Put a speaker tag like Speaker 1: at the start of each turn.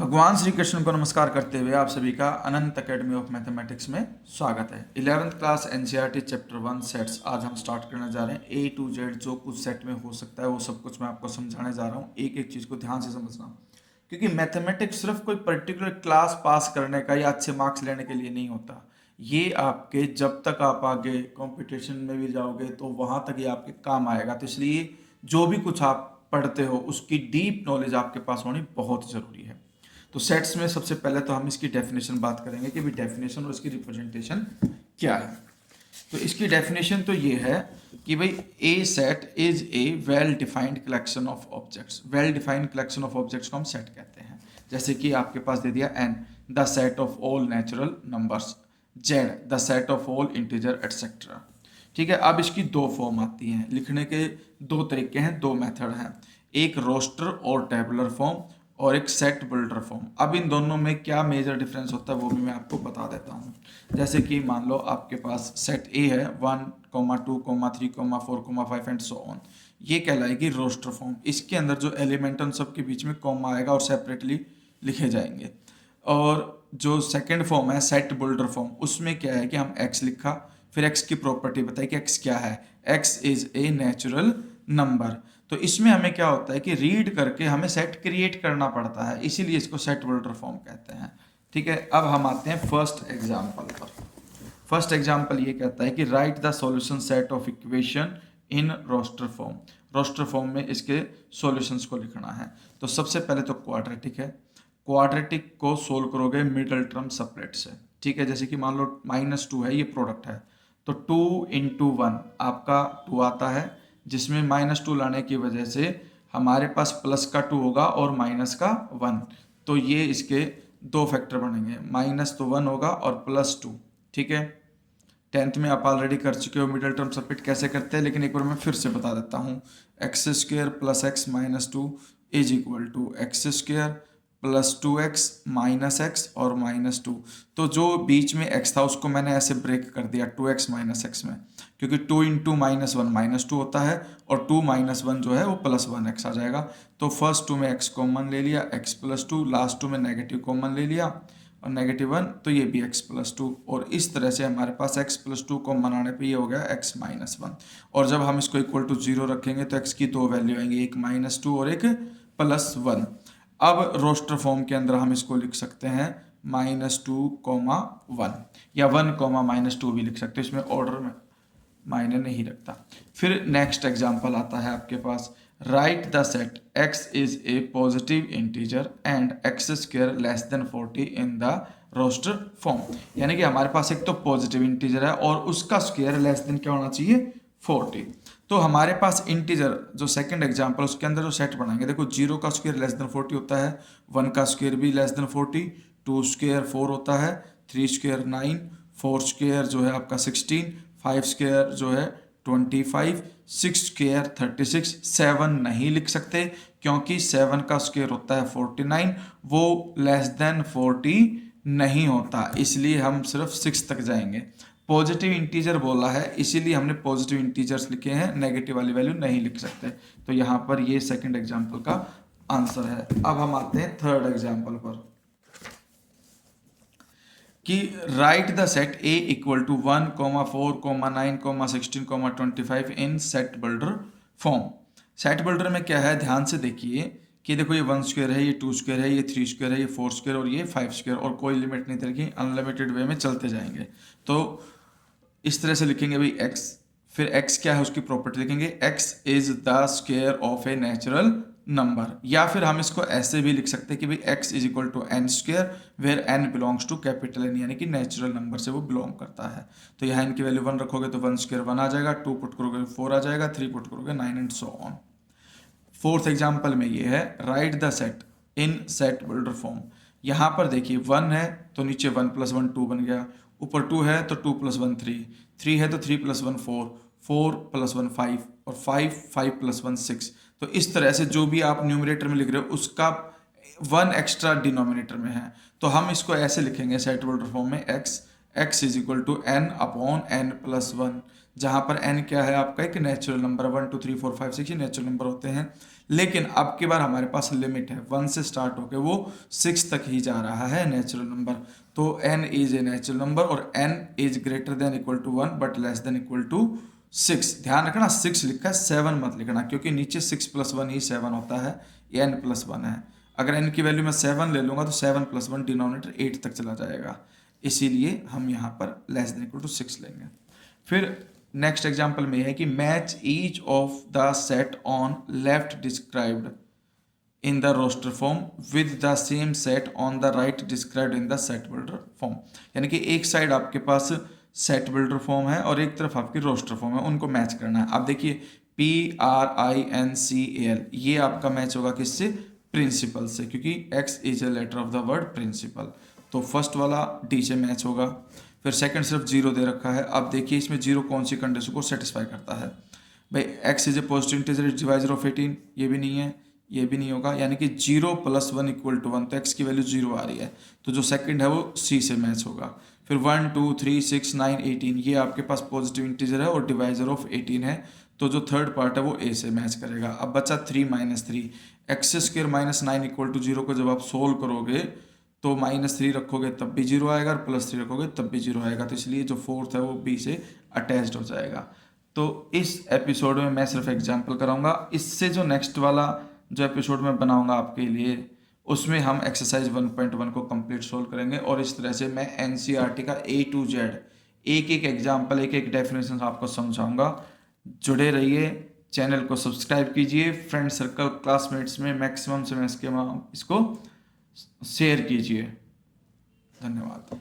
Speaker 1: भगवान श्री कृष्ण को नमस्कार करते हुए आप सभी का अनंत एकेडमी ऑफ मैथमेटिक्स में स्वागत है। 11th class NCERT chapter 1 sets आज हम स्टार्ट करने जा रहे हैं। ए टू जेड जो कुछ सेट में हो सकता है वो सब कुछ मैं आपको समझाने जा रहा हूँ। एक एक चीज़ को ध्यान से समझना, क्योंकि मैथमेटिक्स सिर्फ कोई पर्टिकुलर क्लास पास करने का या अच्छे मार्क्स लेने के लिए नहीं होता। ये आपके जब तक आप आगे कंपटीशन में भी जाओगे तो वहाँ तक ये आपके काम आएगा। तो इसलिए जो भी कुछ आप पढ़ते हो उसकी डीप नॉलेज आपके पास होनी बहुत ज़रूरी है। तो सेट्स में सबसे पहले तो हम इसकी डेफिनेशन बात करेंगे कि भाई डेफिनेशन और इसकी रिप्रेजेंटेशन क्या है। तो इसकी डेफिनेशन तो ये है कि भाई a set is a well defined collection of objects. Well defined collection of objects को हम सेट कहते हैं। जैसे कि आपके पास दे दिया N the set of all natural numbers, Z the set of all integer etcetera. ठीक है, अब इसकी दो फॉर्म आती हैं, लिखने के दो तरीके हैं, दो मेथड हैं, एक रोस्टर और टेबुलर फॉर्म और एक सेट बिल्डर फॉर्म। अब इन दोनों में क्या मेजर डिफरेंस होता है वो भी मैं आपको बता देता हूँ। जैसे कि मान लो आपके पास सेट ए है 1, 2, 3, 4, 5 एंड सो ऑन, ये कहलाएगी रोस्टर फॉर्म। इसके अंदर जो एलिमेंट उन सब के बीच में कॉमा आएगा और सेपरेटली लिखे जाएंगे। और जो सेकेंड फॉर्म है सेट बिल्डर फॉर्म, उसमें क्या है कि हम एक्स लिखा, फिर एक्स की प्रॉपर्टी बताई कि एक्स क्या है, x is a natural number. तो इसमें हमें क्या होता है कि रीड करके हमें सेट क्रिएट करना पड़ता है, इसीलिए इसको सेट बिल्डर फॉर्म कहते हैं। ठीक है, अब हम आते हैं फर्स्ट एग्जाम्पल पर। फर्स्ट एग्जाम्पल ये कहता है कि right the solution set of equation in roster form. Roster form में इसके सॉल्यूशंस को लिखना है। तो सबसे पहले तो क्वाड्रेटिक है, क्वाड्रेटिक को सोल्व करोगे मिडल टर्म सेपरेट से। ठीक है, जैसे कि मान लो -2 है, ये प्रोडक्ट है, तो 2 × 1 आपका 2 आता है, जिसमें -2 लाने की वजह से हमारे पास प्लस का 2 होगा और माइनस का 1। तो ये इसके दो फैक्टर बनेंगे, माइनस तो 1 होगा और +2। ठीक है, 10th में आप ऑलरेडी कर चुके हो मिडिल टर्म सेपरेट कैसे करते हैं, लेकिन एक बार मैं फिर से बता देता हूँ। x² + x - 2 is equal to x² + 2x - x और -2। तो जो बीच में x था उसको मैंने ऐसे ब्रेक कर दिया 2x - x में, क्योंकि 2 × -1 -2 होता है और 2 - 1 जो है वो +1x आ जाएगा। तो फर्स्ट 2 में x कॉमन ले लिया, x + 2, लास्ट 2 में नेगेटिव कॉमन ले लिया और -1, तो ये भी x + 2। और इस तरह से हमारे पास x + 2 को बनाने पे ये हो गया x - 1। और जब हम इसको इक्वल टू 0 रखेंगे तो x की दो वैल्यू आएंगी, एक -2 और एक +1। अब रोस्टर फॉर्म के अंदर हम इसको लिख सकते हैं -2, 1 या 1, -2 भी लिख सकते हैं, इसमें ऑर्डर में मायने नहीं रखता। फिर नेक्स्ट एग्जांपल आता है आपके पास, write the set x is a positive integer and x² < 40 in the roster form. यानी कि हमारे पास एक तो पॉजिटिव इंटीजर है और उसका स्क्वायर लेस देन क्या होना चाहिए, 40। तो हमारे पास इंटीजर जो सेकंड एग्जांपल उसके अंदर जो सेट बनाएंगे, देखो 0 का स्क्वायर < 40 होता है, 1 का स्क्वायर भी < 40, 2² 4 होता है, 3² 9, 4² जो है आपका 16, 5² जो है 25, 6² 36, 7 नहीं लिख सकते क्योंकि 7 का स्क्वायर होता है 49, वो < 40 नहीं होता, इसलिए हम सिर्फ 6 तक जाएंगे। पॉजिटिव इंटीजर बोला है इसीलिए हमने पॉजिटिव इंटीजर्स लिखे हैं, नेगेटिव वाली वैल्यू नहीं लिख सकते। तो यहाँ पर ये सेकंड एग्जांपल का आंसर है। अब हम आते हैं थर्ड एग्जांपल पर कि right the set A = 1, 4, 9, 16, 25 in set builder form. Set builder में क्या है, ध्यान से देखिए कि देखो ये 1² है, ये 2² है, ये 3² है, ये 4² और ये 5², और कोई लिमिट नहीं तरीके, अनलिमिटेड वे में चलते जाएंगे। तो इस तरह से लिखेंगे भाई x, फिर x क्या है उसकी प्रॉपर्टी लिखेंगे, x is the square of A natural number. या फिर हम इसको ऐसे भी लिख सकते हैं कि भाई x = n² where n belongs to capital N, यानी कि नेचुरल नंबर से वो बिलोंग करता है। तो यहाँ n की वैल्यू 1 रखोगे तो 1² 1 आ जाएगा, 2 पुट करोगे 4 आ जाएगा, 3 पुट करोगे 9 and so on. Fourth example में ये है right the set in set builder form. यहाँ पर देखिए 1 है तो नीचे 1 + 1 2 बन गया, ऊपर 2 है तो 2 + 1 3, 3 है तो 3 + 1 4, 4 + 1 5 और 5 + 1 6। तो इस तरह से जो भी आप न्यूमरेटर में लिख रहे हो उसका 1 एक्स्ट्रा डिनोमिनेटर में है। तो हम इसको ऐसे लिखेंगे सेट बिल्डर फॉर्म में x = n/n + 1, जहाँ पर n क्या है आपका एक नेचुरल नंबर, 1 2 3 4 5 6 ये नेचुरल नंबर होते हैं। लेकिन अब की बार हमारे पास लिमिट है, 1 से स्टार्ट होकर वो 6 तक ही जा रहा है नेचुरल नंबर। तो n is a natural number और n is greater than equal to 1 but less than equal to 6। ध्यान रखना 6 लिखा है, 7 मत लिखना, क्योंकि नीचे 6 + 1 ही 7 होता है, ये n + 1 है। अगर n की वैल्यू मैं 7 ले लूँगा तो 7 + 1 डिनोमिनेटर 8 तक चला जाएगा, इसीलिए हम यहाँ पर लेस देन इक्वल टू 6 लेंगे। फिर नेक्स्ट एग्जाम्पल में है कि match each of the set on left described in the roster form with the same set on the right described in the set builder form. यानी कि एक side आपके पास set builder form है और एक तरफ आपकी रोस्टर फॉर्म है, उनको मैच करना है। आप देखिए PRINCAL ये आपका मैच होगा किससे, प्रिंसिपल से, क्योंकि X is a letter of the word principal, तो फर्स्ट वाला D से मैच होगा। फिर सेकंड सिर्फ 0 दे रखा है। अब देखिए इसमें 0 कौन सी कंडीशन को सेटिस्फाई करता है भाई, X is a positive integer is divisor of 18, ये भी नहीं है, ये भी नहीं होगा, यानी कि 0 + 1 = 1, तो X की वैल्यू 0 आ रही है, तो जो सेकंड है वो C से मैच होगा। फिर 1 2 3 6 9 18 ये आपके पास पॉजिटिव इंटीजर है और डिवाइजर ऑफ 18 है, तो जो थर्ड पार्ट है वो A से मैच करेगा। अब बचा 3 - 3, x² - 9 = 0 को जब आप सोल्व करोगे तो -3 रखोगे तब भी 0 आएगा और +3 रखोगे तब भी 0 आएगा, तो इसलिए जो फोर्थ है वो B से अटैच्ड हो जाएगा। तो इस एपिसोड में मैं सिर्फ एग्जाम्पल कराऊंगा, इससे जो नेक्स्ट वाला जो एपिसोड में बनाऊंगा आपके लिए उसमें हम एक्सरसाइज 1.1 को कंप्लीट सोल्व करेंगे, और इस तरह से मैं NCERT का A to Z एक एक एग्जाम्पल एक एक डेफिनेशन आपको समझाऊंगा। जुड़े रहिए, चैनल को सब्सक्राइब कीजिए, फ्रेंड सर्कल क्लासमेट्स में मैक्सिमम से मैक्सिमम इसको शेयर कीजिए। धन्यवाद।